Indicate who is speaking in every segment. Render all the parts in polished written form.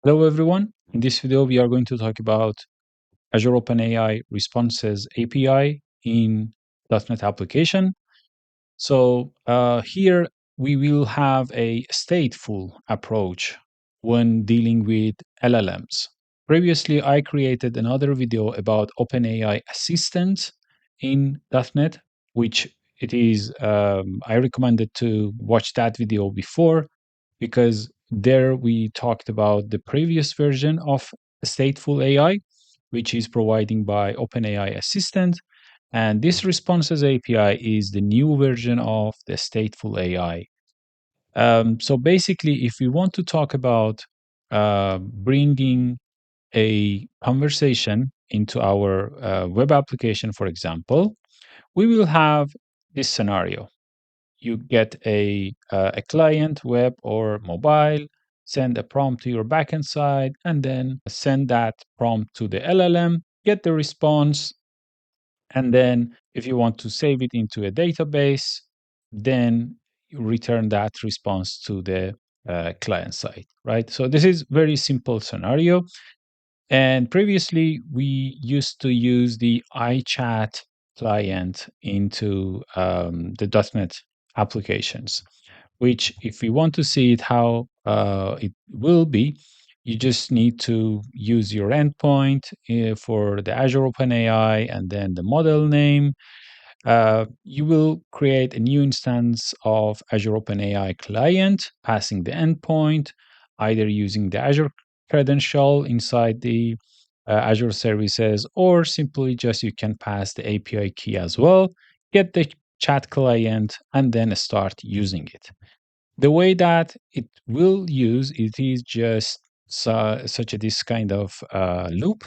Speaker 1: Hello, everyone. In this video, we are going to talk about Azure OpenAI Responses API in .NET application. So here we will have a stateful approach when dealing with LLMs. Previously, I created another video about OpenAI Assistant in .NET, which I recommended to watch that video before because there we talked about the previous version of Stateful AI, which is providing by OpenAI Assistant. And this Responses API is the new version of the Stateful AI. So basically, if we want to talk about bringing a conversation into our web application, for example, we will have this scenario. You get a client, web or mobile, send a prompt to your backend side, and then send that prompt to the LLM, get the response, and then if you want to save it into a database, then you return that response to the client side, right? So this is very simple scenario. And previously, we used to use the iChat client into the .NET applications, which if we want to see it how it will be, you just need to use your endpoint for the Azure OpenAI and then the model name. You will create a new instance of Azure OpenAI client, passing the endpoint, either using the Azure credential inside the Azure services, or simply just you can pass the API key as well, get the chat client, and then start using it. The way that it will use it is just such a this kind of loop.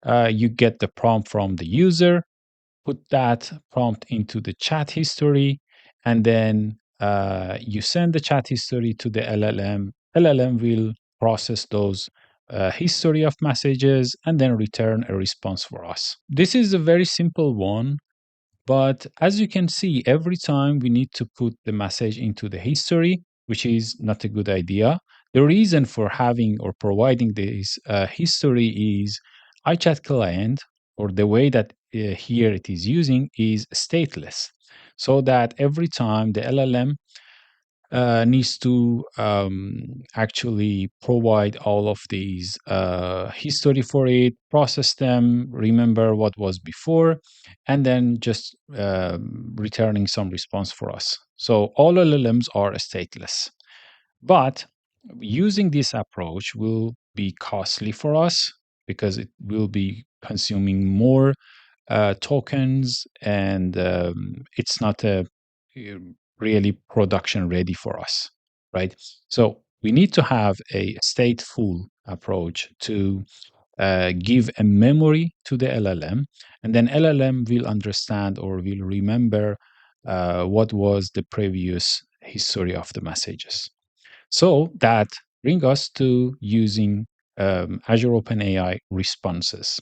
Speaker 1: You get the prompt from the user, put that prompt into the chat history, and then you send the chat history to the LLM. LLM will process those history of messages and then return a response for us. This is a very simple one, but as you can see, every time we need to put the message into the history, which is not a good idea. The reason for having or providing this history is iChat client, or the way that here it is using, is stateless. So that every time the LLM needs to actually provide all of these history for it, process them, remember what was before, and then just returning some response for us. So all LLMs are stateless. But using this approach will be costly for us because it will be consuming more tokens, and it's not a really production ready for us, right? So we need to have a stateful approach to give a memory to the LLM, and then LLM will understand or will remember what was the previous history of the messages. So that brings us to using Azure OpenAI responses.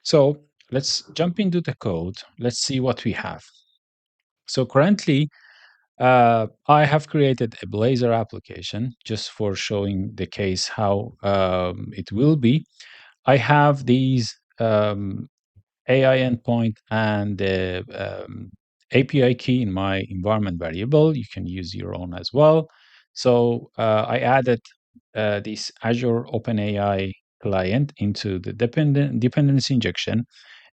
Speaker 1: So let's jump into the code. Let's see what we have. So currently, I have created a Blazor application just for showing the case how it will be. I have these AI endpoint and the API key in my environment variable. You can use your own as well. So I added this Azure OpenAI client into the dependency injection,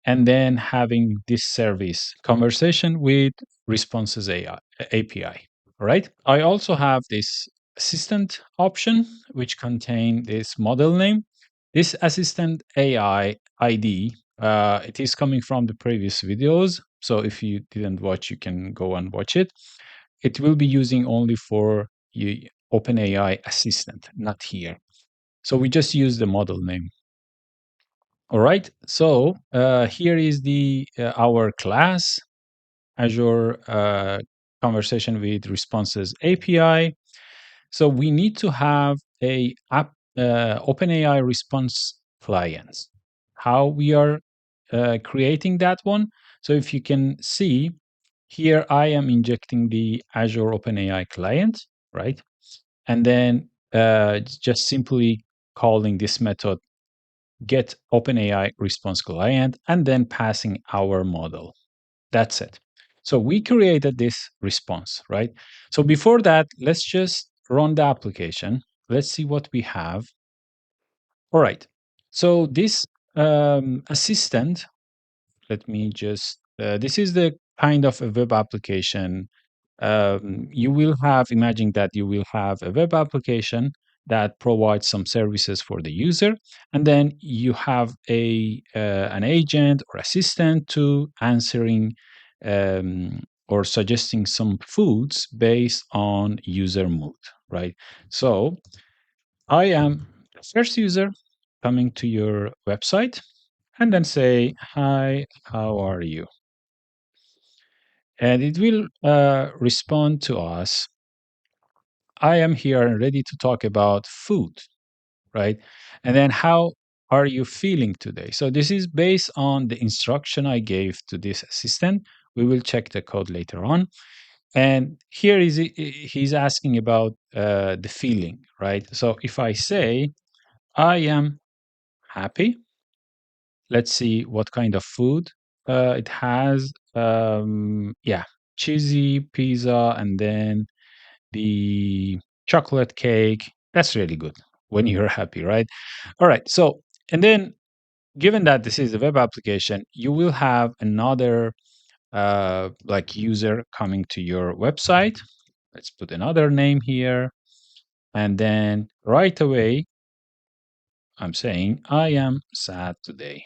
Speaker 1: and then having this service conversation with responses AI, API. All right. I also have this assistant option, which contain this model name. This assistant AI ID, it is coming from the previous videos. So if you didn't watch, you can go and watch it. It will be using only for OpenAI assistant, not here. So we just use the model name. All right. So here is the our class, Azure Conversation with Responses API. So we need to have a OpenAI response clients. How we are creating that one? So if you can see here, I am injecting the Azure OpenAI client, right? And then just simply calling this method get OpenAI response client and then passing our model. That's it. So we created this response, right? So before that, let's just run the application. Let's see what we have. All right. So this assistant, let me just, this is the kind of a web application. You will have, imagine that you will have a web application that provides some services for the user, and then you have an agent or assistant to answering or suggesting some foods based on user mood, right? So I am the first user coming to your website and then say, "Hi, how are you?" And it will respond to us, "I am here and ready to talk about food," right? And then, "How are you feeling today?" So this is based on the instruction I gave to this assistant. We will check the code later on. And here is he's asking about the feeling, right? So if I say, "I am happy," let's see what kind of food it has. Yeah, cheesy pizza, and then the chocolate cake. That's really good when you're happy, right? All right. So, and then given that this is a web application, you will have another like user coming to your website. Let's put another name here. And then right away, I'm saying, "I am sad today."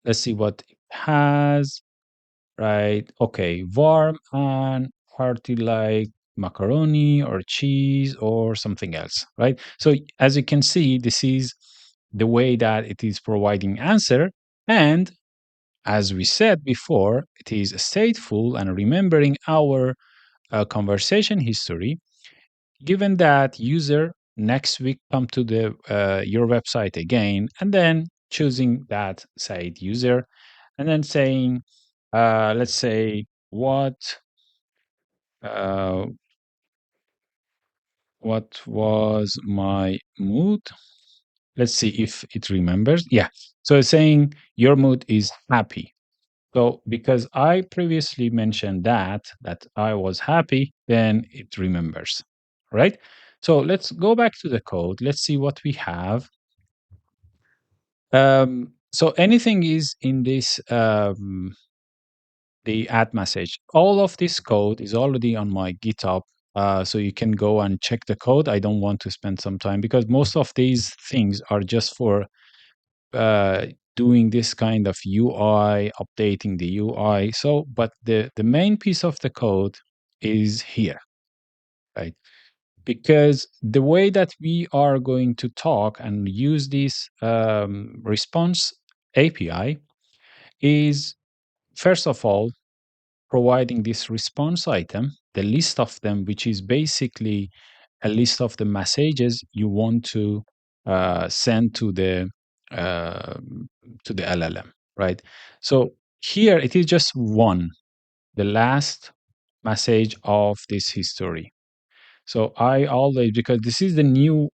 Speaker 1: Let's see what it has. Right. Okay. Warm and hearty like macaroni or cheese or something else. Right. So as you can see, this is the way that it is providing answer. And as we said before, it is stateful and remembering our conversation history. Given that user next week come to the your website again, and then choosing that site user, and then saying, let's say, uh, what was my mood? Let's see if it remembers. Yeah. So it's saying your mood is happy. So because I previously mentioned that I was happy, then it remembers, right? So let's go back to the code. Let's see what we have. So anything is in this the add message. All of this code is already on my GitHub. So you can go and check the code. I don't want to spend some time because most of these things are just for uh, doing this kind of UI, updating the UI. So, but the main piece of the code is here, right? Because the way that we are going to talk and use this response API is, first of all, providing this response item, the list of them, which is basically a list of the messages you want to send uh, to the LLM, right? So here it is just one, the last message of this history. So I always, because this is the new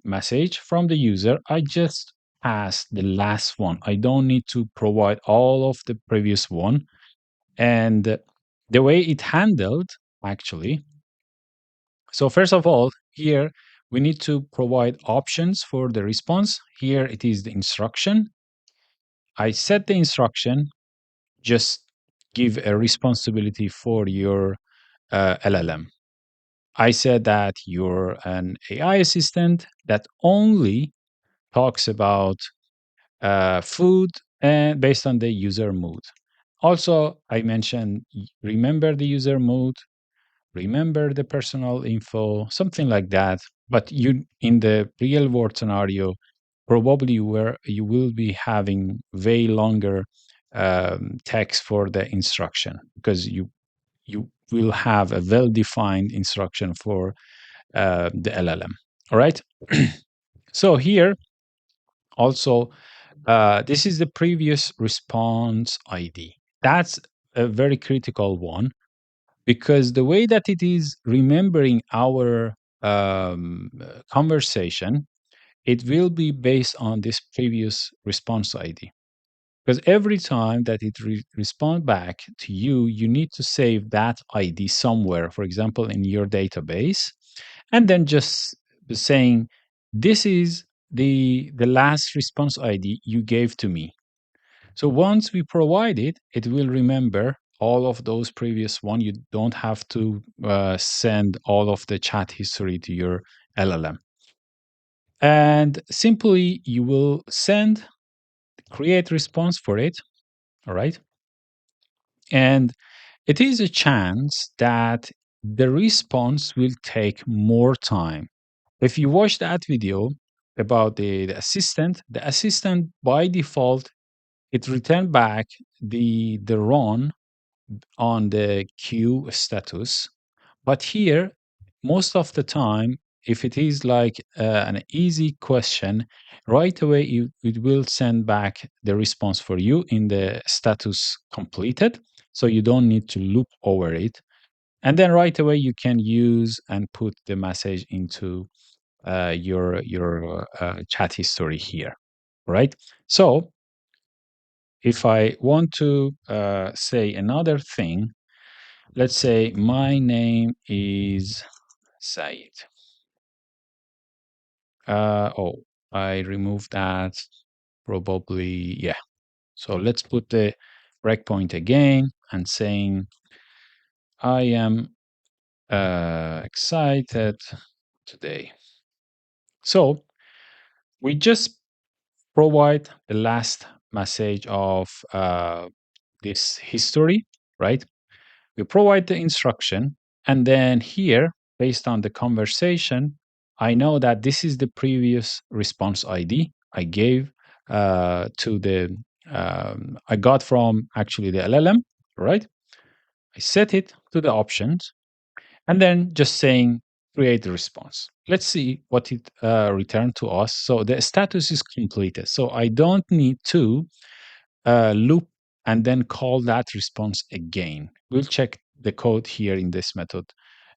Speaker 1: message from the user, I just pass the last one. I don't need to provide all of the previous one. And the way it handled, actually, so first of all, here we need to provide options for the response. Here it is the instruction. I set the instruction, just give a responsibility for your LLM. I said that you're an AI assistant that only talks about food and based on the user mood. Also, I mentioned remember the user mood, remember the personal info, something like that. But you, in the real world scenario, probably where you will be having way longer text for the instruction because you will have a well-defined instruction for the LLM. All right. So here also, this is the previous response ID. That's a very critical one because the way that it is remembering our conversation, it will be based on this previous response ID. Because every time that it responds back to you, you need to save that ID somewhere, for example, in your database, and then just saying, this is the last response ID you gave to me. So once we provide it, it will remember all of those previous one. You don't have to send all of the chat history to your LLM. And simply you will create response for it. All right. And it is a chance that the response will take more time. If you watch that video about the assistant by default, it returned back the run on the queue status. But here, most of the time, if it is like an easy question, right away it will send back the response for you in the status completed. So you don't need to loop over it. And then right away you can use and put the message into your chat history here, right? So if I want to say another thing, let's say my name is Said. Oh, I removed that. Probably, yeah. So let's put the breakpoint again and saying, I am excited today. So we just provide the last message of this history, right? We provide the instruction, and then here, based on the conversation, I know that this is the previous response ID I gave to the I got from actually the LLM, right? I set it to the options, and then just saying create the response. Let's see what it returned to us. So the status is completed. So I don't need to loop and then call that response again. We'll check the code here in this method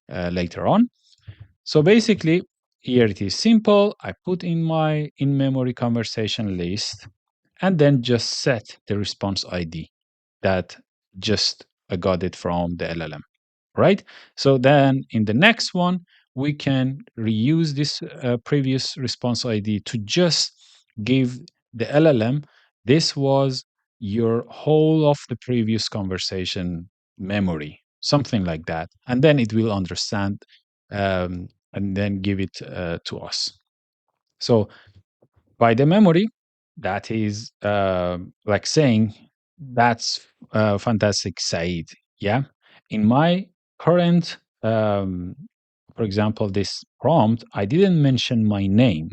Speaker 1: later on. So basically, here it is simple. I put in my in-memory conversation list and then just set the response ID that just I got it from the LLM, right? So then in the next one, we can reuse this previous response ID to just give the LLM, this was your whole of the previous conversation memory, something like that. And then it will understand and then give it to us. So by the memory, that is like saying, that's fantastic, Said. Yeah. In my current, for example, this prompt, I didn't mention my name,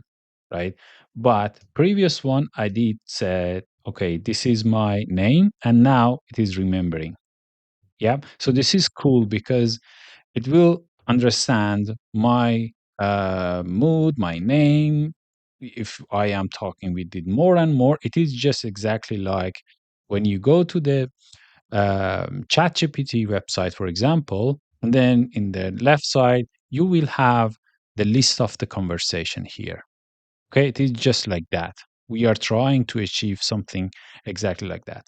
Speaker 1: right? But previous one, I did say, okay, this is my name, and now it is remembering. Yeah. So this is cool because it will understand my mood, my name. If I am talking with it more and more, it is just exactly like when you go to the ChatGPT website, for example, and then in the left side, you will have the list of the conversation here. Okay, it is just like that. We are trying to achieve something exactly like that.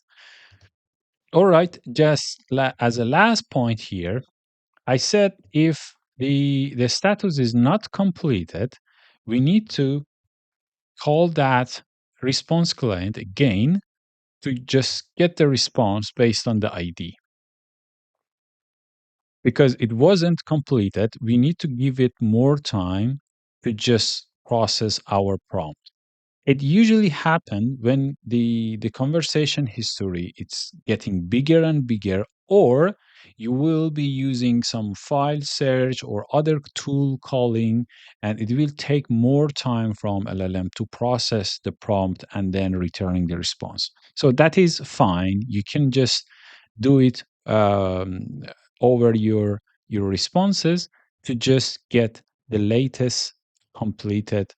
Speaker 1: All right, just as a last point here, I said if the status is not completed, we need to call that response client again to just get the response based on the ID. Because it wasn't completed, we need to give it more time to just process our prompt. It usually happens when the conversation history it's getting bigger and bigger, or you will be using some file search or other tool calling, and it will take more time from LLM to process the prompt and then returning the response. So that is fine. You can just do it over your responses to just get the latest completed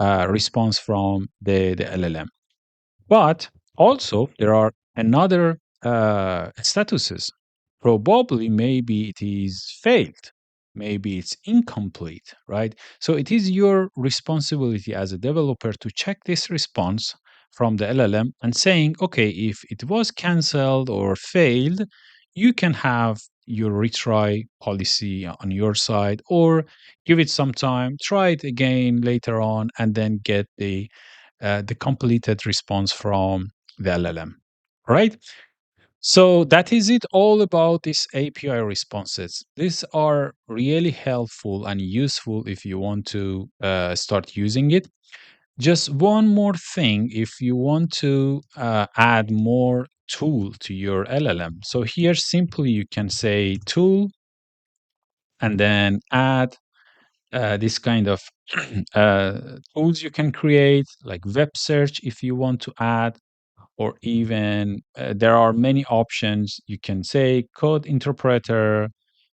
Speaker 1: response from the LLM. But also, there are another statuses. Probably, maybe it is failed. maybe it's incomplete, right? So it is your responsibility as a developer to check this response from the LLM and saying, okay, if it was canceled or failed, you can have your retry policy on your side, or give it some time, try it again later on, and then get the completed response from the LLM. Right? So that is it all about these API responses. These are really helpful and useful if you want to start using it. Just one more thing if you want to add more tool to your LLM. So here simply you can say tool and then add this kind of tools you can create, like web search if you want to add, or even there are many options. You can say code interpreter,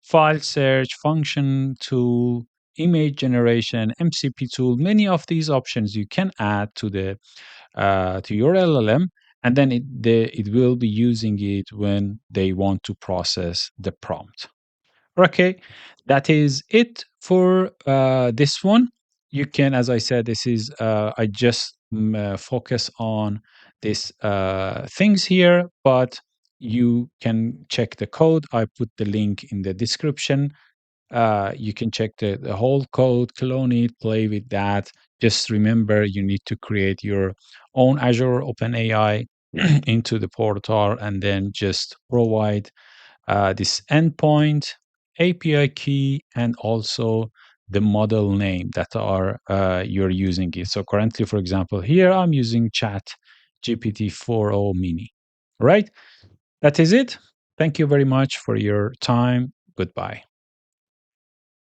Speaker 1: file search, function tool, image generation, MCP tool. Many of these options you can add to your LLM, and then it will be using it when they want to process the prompt. Okay, that is it for this one. You can, as I said, this is I just focus on these things here, but you can check the code. I put the link in the description. You can check the whole code, clone it, play with that. Just remember, you need to create your own Azure OpenAI into the portal, and then just provide this endpoint, API key, and also the model name that are you're using it. So currently, for example, here I'm using Chat GPT 4.0 Mini. Right? That is it. Thank you very much for your time. Goodbye.